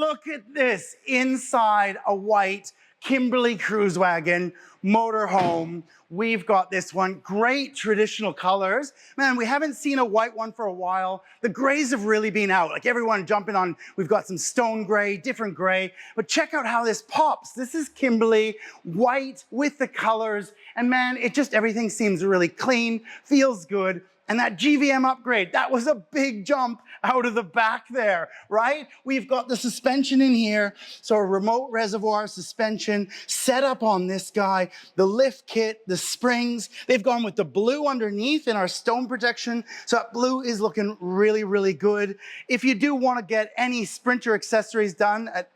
look at this inside a white Kimberley Kruiswagen motorhome. We've got this one, great traditional colors. Man, we haven't seen a white one for a while. The grays have really been out, like everyone jumping on. We've got some stone gray, different gray, but check out how this pops. This is Kimberley white with the colors, and man, it just, everything seems really clean, feels good. And that GVM upgrade, that was a big jump out of the back there, right? We've got the suspension in here. So a remote reservoir suspension set up on this guy, the lift kit, the springs. They've gone with the blue underneath in our stone protection. So that blue is looking really, really good. If you do want to get any Sprinter accessories done at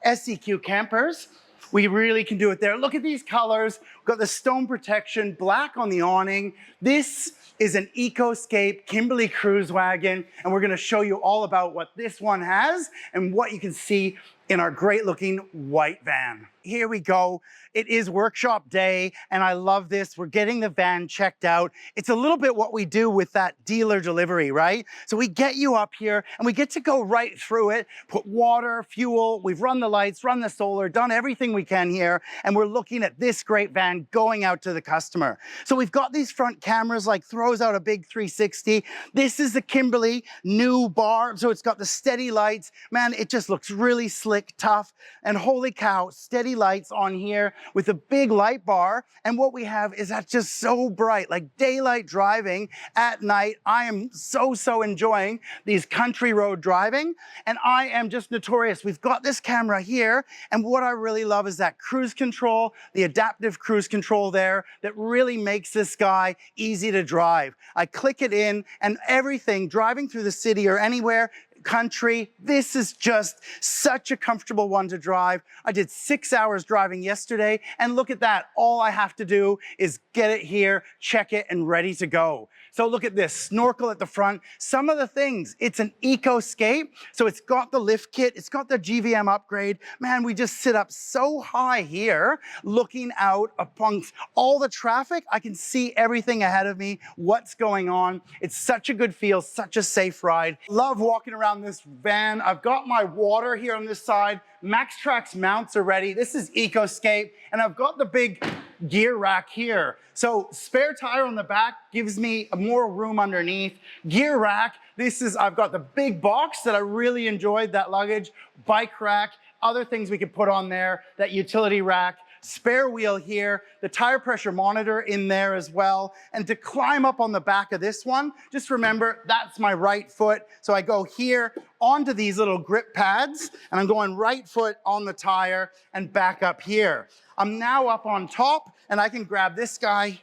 SEQ Campers, we really can do it there. Look at these colors. We've got the stone protection, black on the awning. This is an Eco Scape Kimberley Kruiswagen, and we're gonna show you all about what this one has and what you can see in our great looking white van. Here we go. It is workshop day, and I love this. We're getting the van checked out. It's a little bit what we do with that dealer delivery, right? So we get you up here, and we get to go right through it, put water, fuel, we've run the lights, run the solar, done everything we can here, and we're looking at this great van going out to the customer. So we've got these front cameras, like throws out a big 360. This is the Kimberley new bar, so it's got the steady lights. Man, it just looks really slick, tough, and holy cow, steady lights on here with a big light bar. And what we have is that's just so bright, like daylight driving at night. I am so enjoying these country road driving, and I am just notorious. We've got this camera here, and what I really love is that cruise control, the adaptive cruise control there that really makes this guy easy to drive. I click it in, and everything driving through the city or anywhere, country, this is just such a comfortable one to drive. I did 6 hours driving yesterday, and look at that. All I have to do is get it here, check it, and ready to go. So look at this, snorkel at the front. Some of the things, it's an Eco Scape, so it's got the lift kit, it's got the GVM upgrade. Man, we just sit up so high here, looking out amongst all the traffic. I can see everything ahead of me, what's going on. It's such a good feel, such a safe ride. Love walking around this van. I've got my water here on this side. MaxTrax mounts are ready. This is Eco Scape, and I've got the big gear rack here. So spare tire on the back gives me more room underneath. Gear rack, I've got the big box that I really enjoyed, that luggage, bike rack, other things we could put on there, that utility rack. Spare wheel here, the tire pressure monitor in there as well. And to climb up on the back of this one, just remember that's my right foot. So I go here onto these little grip pads, and I'm going right foot on the tire and back up here. I'm now up on top, and I can grab this guy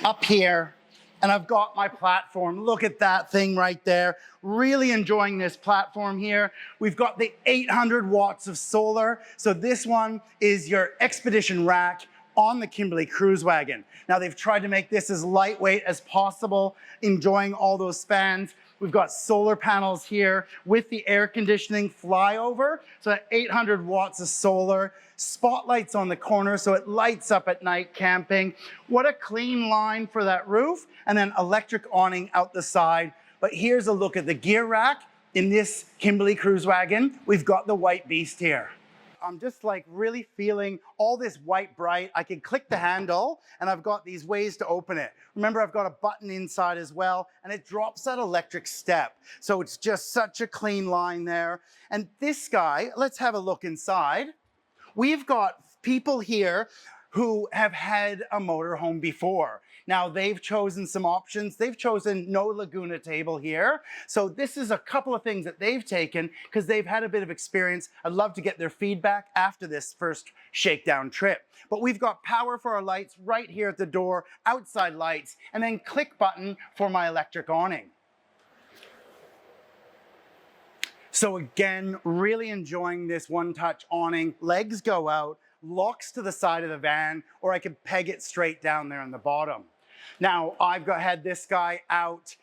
up here, and I've got my platform. Look at that thing right there. Really enjoying this platform here. We've got the 800 watts of solar. So this one is your expedition rack on the Kimberley Kruiswagen. Now they've tried to make this as lightweight as possible, enjoying all those spans. We've got solar panels here with the air conditioning flyover. So that 800 watts of solar, spotlights on the corner so it lights up at night camping. What a clean line for that roof, and then electric awning out the side. But here's a look at the gear rack in this Kimberley Kruiswagen. We've got the white beast here. I'm just like really feeling all this white bright. I can click the handle, and I've got these ways to open it. Remember, I've got a button inside as well, and it drops that electric step. So it's just such a clean line there. And this guy, let's have a look inside. We've got people here who have had a motorhome before. Now they've chosen some options. They've chosen no Laguna table here. So this is a couple of things that they've taken because they've had a bit of experience. I'd love to get their feedback after this first shakedown trip. But we've got power for our lights right here at the door, outside lights, and then click button for my electric awning. So again, really enjoying this one-touch awning. Legs go out, locks to the side of the van, or I can peg it straight down there on the bottom. Now, had this guy out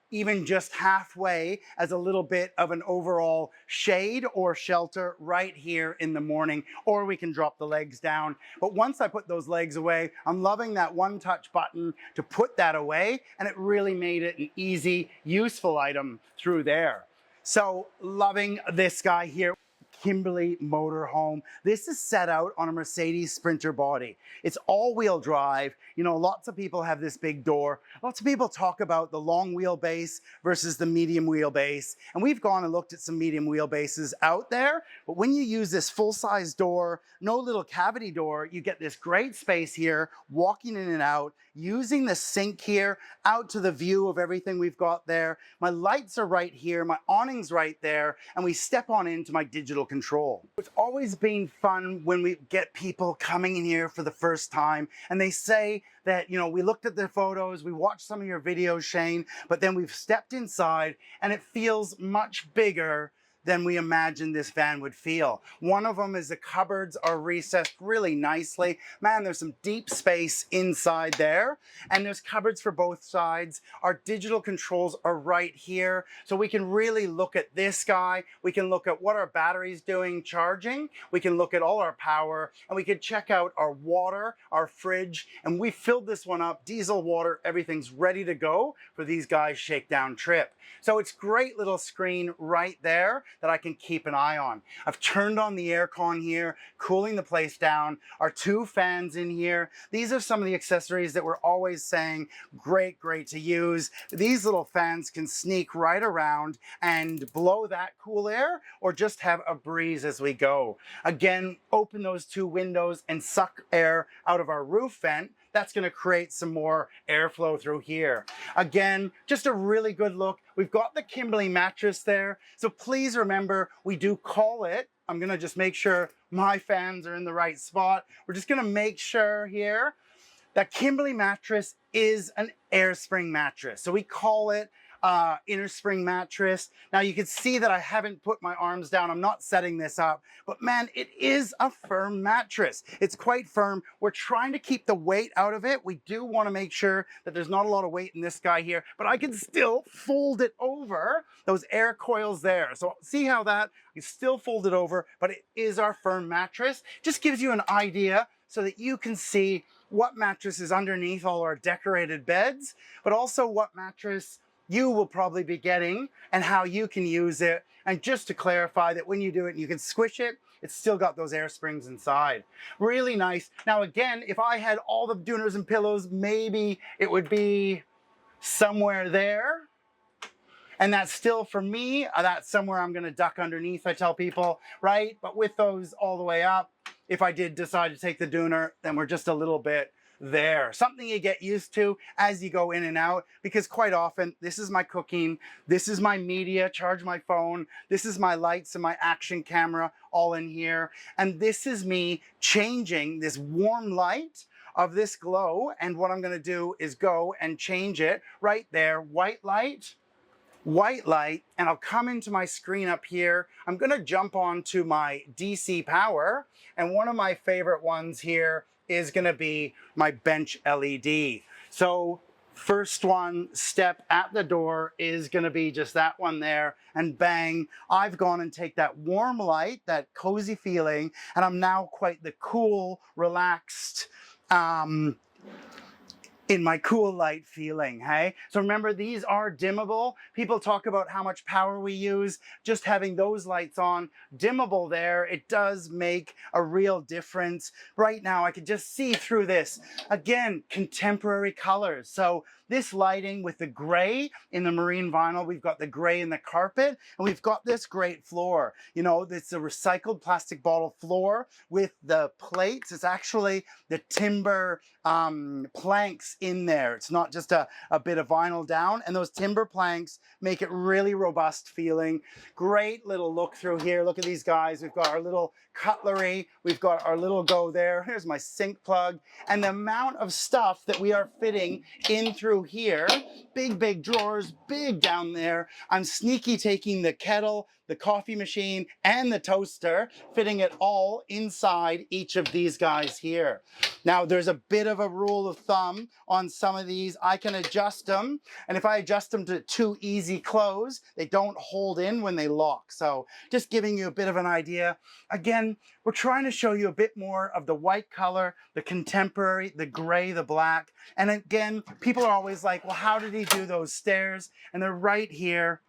even just halfway as a little bit of an overall shade or shelter right here in the morning, or we can drop the legs down. But once I put those legs away, I'm loving that one-touch button to put that away, and it really made it an easy, useful item through there. So loving this guy here. Kimberley motorhome. This is set out on a Mercedes Sprinter body. It's all-wheel drive. You know, lots of people have this big door. Lots of people talk about the long wheelbase versus the medium wheelbase. And we've gone and looked at some medium wheelbases out there. But when you use this full-size door, no little cavity door, you get this great space here, walking in and out, using the sink here, out to the view of everything we've got there. My lights are right here, my awning's right there, and we step on into my digital control. It's always been fun when we get people coming in here for the first time and they say that, you know, we looked at the photos, we watched some of your videos, Shane, but then we've stepped inside and it feels much bigger than we imagined this van would feel. One of them is the cupboards are recessed really nicely. Man, there's some deep space inside there, and there's cupboards for both sides. Our digital controls are right here, so we can really look at this guy. We can look at what our battery's doing charging. We can look at all our power, and we can check out our water, our fridge, and we filled this one up, diesel water, everything's ready to go for these guys' shakedown trip. So it's great little screen right there that I can keep an eye on. I've turned on the aircon here, cooling the place down. Our 2 fans in here. These are some of the accessories that we're always saying, great to use. These little fans can sneak right around and blow that cool air or just have a breeze as we go. Again, open those 2 windows and suck air out of our roof vent. That's going to create some more airflow through here. Again, just a really good look. We've got the Kimberley mattress there. So please remember, we do call it. I'm going to just make sure my fans are in the right spot. We're just going to make sure here that Kimberley mattress is an air spring mattress. So we call it innerspring mattress. Now you can see that I haven't put my arms down. I'm not setting this up, but man, it is a firm mattress. It's quite firm. We're trying to keep the weight out of it. We do want to make sure that there's not a lot of weight in this guy here, but I can still fold it over those air coils there. So see how that, you still fold it over, but it is our firm mattress. Just gives you an idea so that you can see what mattress is underneath all our decorated beds, but also what mattress you will probably be getting and how you can use it. And just to clarify that when you do it, you can squish it, it's still got those air springs inside. Really nice. Now again, if I had all the dooners and pillows, maybe it would be somewhere there. And that's still, for me, that's somewhere I'm gonna duck underneath, I tell people, right? But with those all the way up, if I did decide to take the dooner, then we're just a little bit there. Something you get used to as you go in and out, because quite often this is my cooking, this is my media, charge my phone, this is my lights and my action camera all in here, and this is me changing this warm light of this glow. And what I'm going to do is go and change it right there, white light, and I'll come into my screen up here. I'm going to jump onto my DC power, and one of my favorite ones here is going to be my bench LED. So first one step at the door is going to be just that one there, and bang, I've gone and take that warm light, that cozy feeling, and I'm now quite the cool, relaxed, in my cool light feeling, hey? So remember, these are dimmable. People talk about how much power we use. Just having those lights on, dimmable there, it does make a real difference. Right now, I can just see through this. Again, contemporary colors. So this lighting with the gray in the marine vinyl, we've got the gray in the carpet, and we've got this great floor. You know, it's a recycled plastic bottle floor with the plates. It's actually the timber planks in there. It's not just a bit of vinyl down, and those timber planks make it really robust feeling. Great little look through here. Look at these guys. We've got our little cutlery. We've got our little go there. Here's my sink plug. And the amount of stuff that we are fitting in through here, big drawers, big down there. I'm sneaky taking the kettle, the coffee machine, and the toaster, fitting it all inside each of these guys here. Now, there's a bit of a rule of thumb on some of these. I can adjust them, and if I adjust them to too easy close, they don't hold in when they lock. So just giving you a bit of an idea. Again, we're trying to show you a bit more of the white color, the contemporary, the gray, the black. And again, people are always like, well, how did he do those stairs? And they're right here.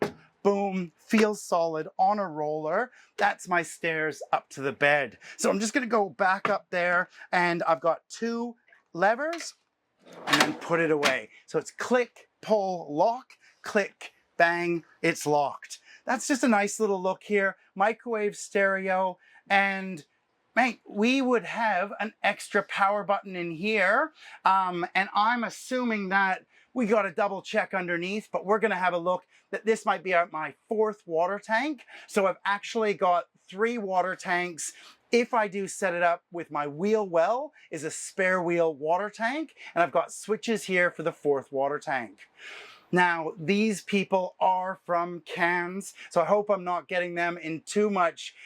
boom, feels solid on a roller. That's my stairs up to the bed. So I'm just gonna go back up there, and I've got 2 levers and then put it away. So it's click, pull, lock, click, bang, it's locked. That's just a nice little look here. Microwave stereo, and mate, we would have an extra power button in here. And I'm assuming that we got to double check underneath, but we're gonna have a look that this might be my 4th water tank. So I've actually got 3 water tanks. If I do set it up with my wheel well, is a spare wheel water tank, and I've got switches here for the 4th water tank. Now, these people are from Cairns, so I hope I'm not getting them in too much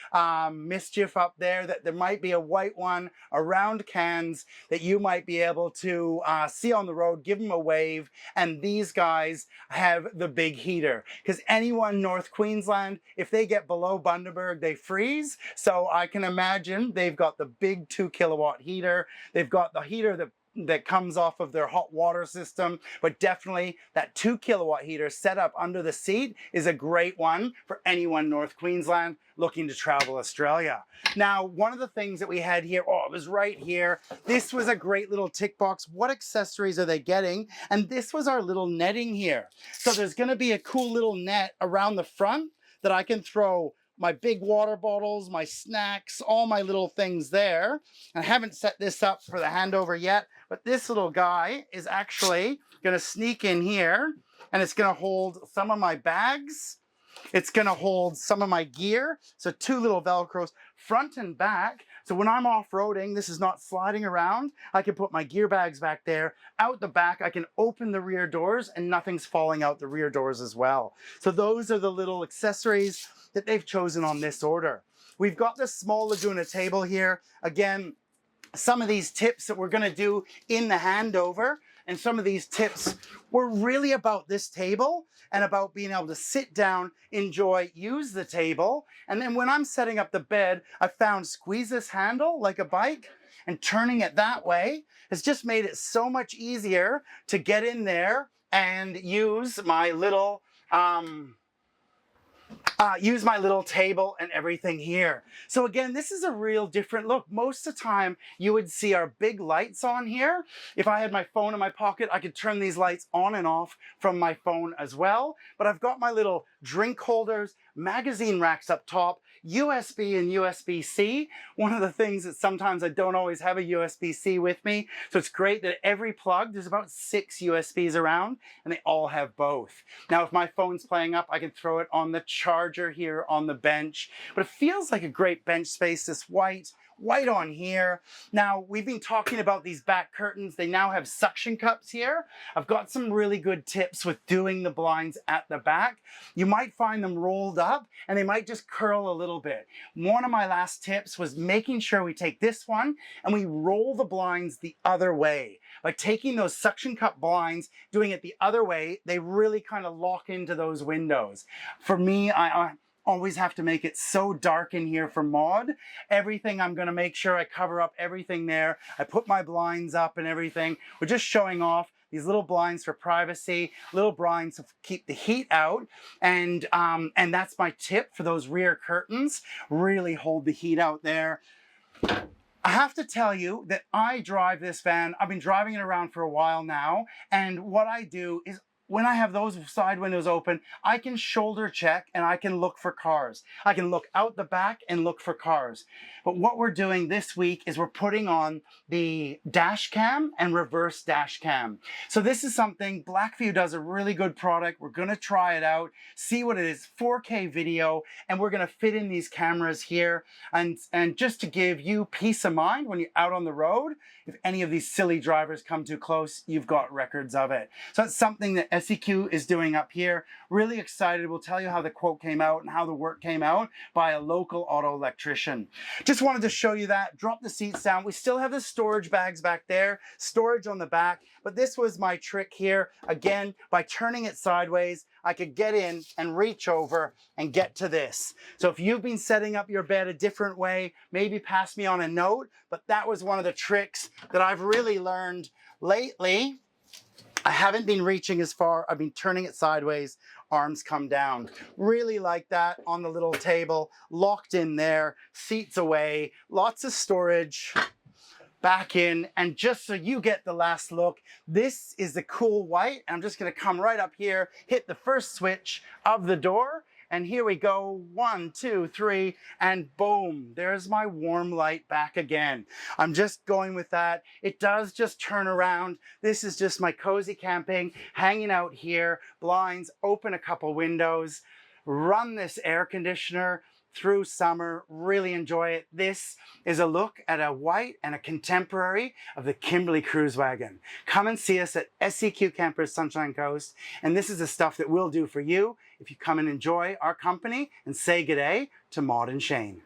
mischief up there, that there might be a white one around Cairns that you might be able to see on the road, give them a wave, and these guys have the big heater. Because anyone North Queensland, if they get below Bundaberg, they freeze. So I can imagine they've got the big 2 kilowatt heater. They've got the heater that comes off of their hot water system, but definitely that 2 kilowatt heater set up under the seat is a great one for anyone North Queensland looking to travel Australia. Now, one of the things that we had here, oh, it was right here. This was a great little tick box. What accessories are they getting? And this was our little netting here. So there's gonna be a cool little net around the front that I can throw my big water bottles, my snacks, all my little things there. And I haven't set this up for the handover yet, but this little guy is actually gonna sneak in here, and it's gonna hold some of my bags. It's gonna hold some of my gear. So 2 little Velcros, front and back. So when I'm off-roading, this is not sliding around. I can put my gear bags back there. Out the back, I can open the rear doors and nothing's falling out the rear doors as well. So those are the little accessories that they've chosen on this order. We've got this small Laguna table here. Again, some of these tips that we're gonna do in the handover, and some of these tips were really about this table and about being able to sit down, enjoy, use the table. And then when I'm setting up the bed, I found squeeze this handle like a bike, and turning it that way has just made it so much easier to get in there and use my little table and everything here. So again, this is a real different look. Most of the time you would see our big lights on here. If I had my phone in my pocket, I could turn these lights on and off from my phone as well. But I've got my little drink holders, magazine racks up top, USB and USB-C. One of the things that sometimes I don't always have a USB-C with me. So it's great that every plug, there's about 6 USBs around, and they all have both. Now, if my phone's playing up, I can throw it on the charger here on the bench. But it feels like a great bench space, this white on here. Now, we've been talking about these back curtains. They now have suction cups here. I've got some really good tips with doing the blinds at the back. You might find them rolled up and they might just curl a little bit. One of my last tips was making sure we take this one and we roll the blinds the other way. By taking those suction cup blinds, doing it the other way, they really kind of lock into those windows. For me, I always have to make it so dark in here for Maud. Everything, I'm gonna make sure I cover up everything there. I put my blinds up and everything. We're just showing off these little blinds for privacy, little blinds to keep the heat out. And that's my tip for those rear curtains. Really hold the heat out there. I have to tell you that I drive this van. I've been driving it around for a while now. And what I do is when I have those side windows open, I can shoulder check and I can look for cars. I can look out the back and look for cars. But what we're doing this week is we're putting on the dash cam and reverse dash cam. So this is something, Blackview does a really good product. We're gonna try it out, see what it is, 4K video, and we're gonna fit in these cameras here. And just to give you peace of mind when you're out on the road, if any of these silly drivers come too close, you've got records of it. So it's something that SEQ is doing up here. Really excited. We'll tell you how the quote came out and how the work came out by a local auto electrician. Just wanted to show you that. Drop the seats down. We still have the storage bags back there, storage on the back, but this was my trick here. Again, by turning it sideways, I could get in and reach over and get to this. So if you've been setting up your bed a different way, maybe pass me on a note, but that was one of the tricks that I've really learned lately. I haven't been reaching as far. I've been turning it sideways arms come down. Really like that on the little table, locked in there, seats away, lots of storage. Back in, and just so you get the last look, this is the cool white. I'm just gonna come right up here, hit the first switch of the door, and here we go, 1, 2, 3, and boom, there's my warm light back again. I'm just going with that. It does just turn around. This is just my cozy camping, hanging out here, blinds, open a couple windows, run this air conditioner through summer, really enjoy it. This is a look at a white and a contemporary of the Kimberley Kruiswagen. Come and see us at SEQ Campers Sunshine Coast, and this is the stuff that we'll do for you if you come and enjoy our company and say g'day to Maud and Shane.